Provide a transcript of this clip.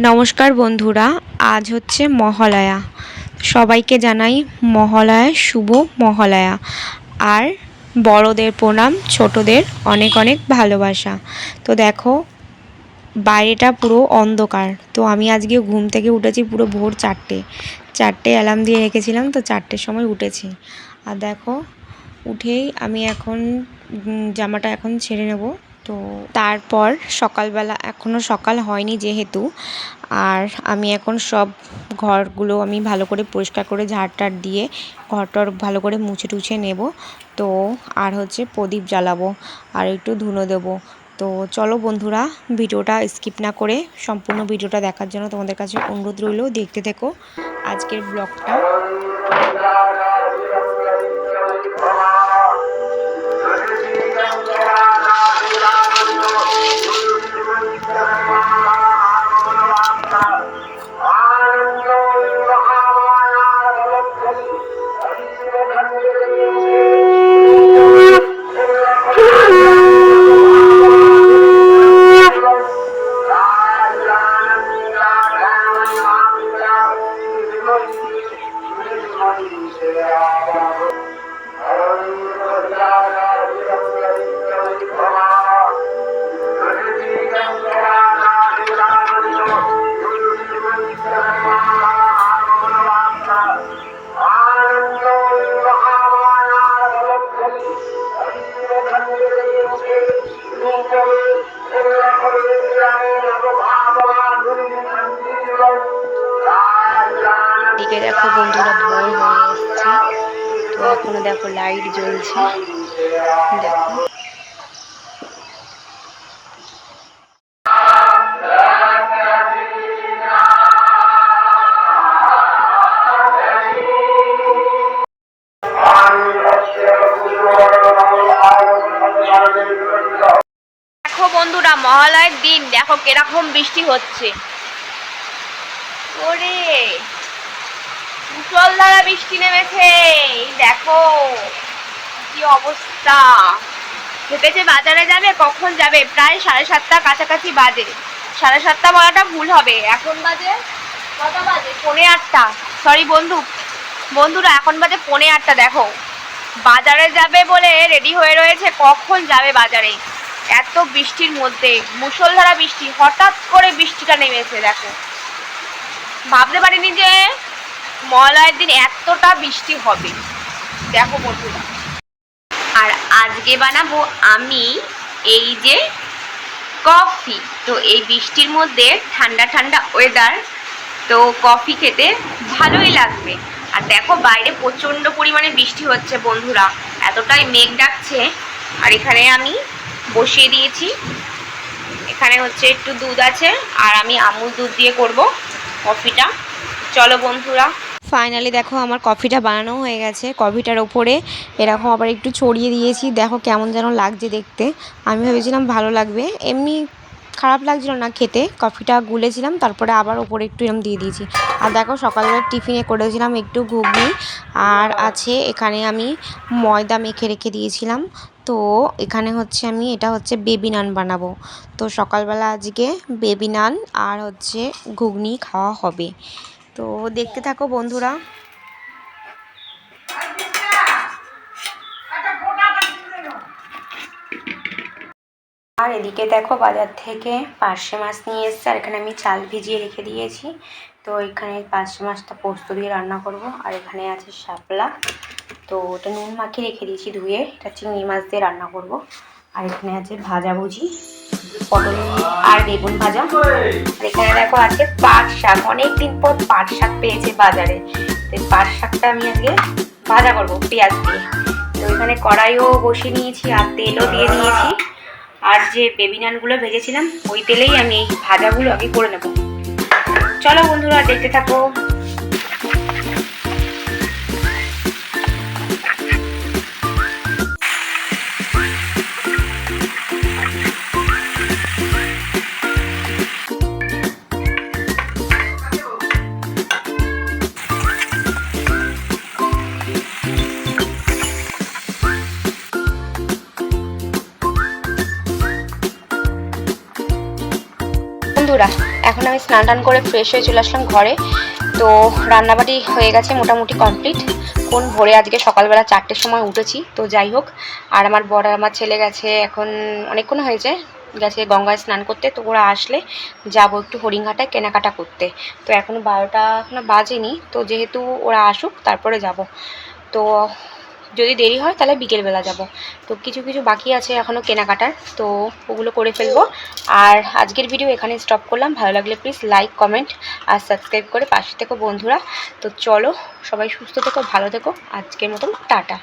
নমস্কার বন্ধুরা, আজ হচ্ছে মহালয়া। সবাইকে জানাই মহালয়া, শুভ মহালয়া। আর বড়দের প্রণাম, ছোটদের অনেক অনেক ভালোবাসা। তো দেখো বাইরেটা পুরো অন্ধকার। তো আমি আজকে ঘুম থেকে উঠেছি পুরো ভোর 4টে অ্যালার্ম দিয়ে রেখেছিলাম, তো 4টের সময় উঠেছি। আর দেখো উঠেই আমি এখন জামাটা এখন ছেড়ে নেব। তো তারপর সকালবেলা, এখনও সকাল হয়নি যেহেতু, আর আমি এখন সব ঘরগুলো আমি ভালো করে পরিষ্কার করে ঝাড় দিয়ে ঘরটর ভালো করে মুছে টুছে নেব। তো আর হচ্ছে প্রদীপ জ্বালাবো আর একটু ধুনো দেবো। তো চলো বন্ধুরা, ভিডিওটা স্কিপ না করে সম্পূর্ণ ভিডিওটা দেখার জন্য তোমাদের কাছে অনুরোধ রইল। দেখতে থেকো আজকের ব্লগটা। দিকে দেখো বন্ধুরা, ভোর হয়ে এসছে। তো এখনো দেখো লাইট জ্বলছে। দেখো দেখো বন্ধুরা, মহালয়ের দিন দেখো কিরকম বৃষ্টি হচ্ছে। ওরে মুষলধারা বৃষ্টি নেমেছে, দেখো কি অবস্থা। ভেবেছে বাজারে যাবে, কখন যাবে? প্রায় 7:30 কাছাকাছি বাজে। 7:30 বলাটা ভুল হবে, এখন বাজে কটা বাজে? 8:45। সরি বন্ধুরা, এখন বাজে 8:45। দেখো বাজারে যাবে বলে রেডি হয়ে রয়েছে, কখন যাবে বাজারে? এত বৃষ্টির মধ্যে, মুষলধারা বৃষ্টি, হঠাৎ করে বৃষ্টিটা নেমেছে। দেখো ভাবতে পারিনি যে মহালয়ার দিন এতটা বৃষ্টি হবে। দেখো বন্ধুরা, আর আজকে বানাবো আমি এই যে কফি। তো এই বৃষ্টির মধ্যে ঠান্ডা ঠান্ডা ওয়েদার, তো কফি খেতে ভালোই লাগবে। আর দেখো বাইরে প্রচণ্ড পরিমাণে বৃষ্টি হচ্ছে বন্ধুরা, এতটাই মেঘ ডাকছে। আর এখানে আমি বসিয়ে দিয়েছি, এখানে হচ্ছে একটু দুধ আছে, আর আমি আমুল দুধ দিয়ে করব কফিটা। চলো বন্ধুরা, ফাইনালি দেখো আমার কফিটা বানানো হয়ে গেছে। কফিটার ওপরে এরকম আবার একটু ছড়িয়ে দিয়েছি, দেখো কেমন যেন লাগছে দেখতে। আমি ভেবেছিলাম ভালো লাগবে, এমনি খারাপ লাগছিল না খেতে। কফিটা গুলেছিলাম, তারপরে আবার ওপরে একটু এরকম দিয়ে দিয়েছি। আর দেখো সকালবেলা টিফিনে করেছিলাম একটু ঘুগনি, আর আছে এখানে আমি ময়দা মেখে রেখে দিয়েছিলাম। তো এখানে হচ্ছে আমি এটা হচ্ছে বেবি নান বানাবো। তো সকালবেলা আজকে বেবি নান আর হচ্ছে ঘুগনি খাওয়া হবে। তো দেখতে থাকো বন্ধুরা। আর এদিকে দেখো বাজার থেকে পার্শে মাছ নিয়ে এসেছে, আর এখানে আমি চাল ভিজিয়ে রেখে দিয়েছি। তো এখানে পার্শে মাছটা পোস্ত দিয়ে রান্না করব। আর এখানে আছে শাপলা, তো ওটা নুন মাখিয়ে রেখে দিয়েছি ধুয়ে, এটা চিংড়ি মাছ দিয়ে রান্না করব। আর এখানে আছে ভাজাভুজি, পটল আর বেগুন ভাজা। আর এখানে দেখো আছে পাট শাক, অনেকদিন পর পাট শাক পেয়েছে বাজারে। তো পাট শাকটা আমি আজকে ভাজা করবো পেঁয়াজ দিয়ে। তো এখানে কড়াইও বসিয়ে নিয়েছি আর তেলও দিয়ে নিয়েছি। আর যে বেবি নানগুলো ভেজেছিলাম ওই তেলেই আমি এই ভাজাগুলো আগে করে নেব। চলো বন্ধুরা দেখতে থাকো। বন্ধুরা এখন আমি স্নান টান করে ফ্রেশ হয়ে চলে আসলাম ঘরে। তো রান্নাবাড়ি হয়ে গেছে মোটামুটি কমপ্লিট। কোন ভোরে আজকে সকালবেলা 4টের সময় উঠেছি। তো যাই হোক, আর আমার বর আর আমার ছেলে গেছে, এখন অনেকক্ষণ হয়েছে গেছে গঙ্গায় স্নান করতে। তো ওরা আসলে যাবো একটু হরিণঘাটায় কেনাকাটা করতে। তো এখনও 12টা এখনো বাজেনি। তো যেহেতু ওরা আসুক তারপরে যাব। তো যদি দেরি হয় তাহলে বিকেলবেলা যাব। তো কিছু কিছু বাকি আছে এখনও কেনাকাটার, তো ওগুলো করে ফেলবো। আর আজকের ভিডিও এখানে স্টপ করলাম। ভালো লাগলে প্লিজ লাইক, কমেন্ট আর সাবস্ক্রাইব করে পাশে থেকো বন্ধুরা। তো চলো, সবাই সুস্থ থেকো, ভালো থেকো। আজকের মতন টাটা।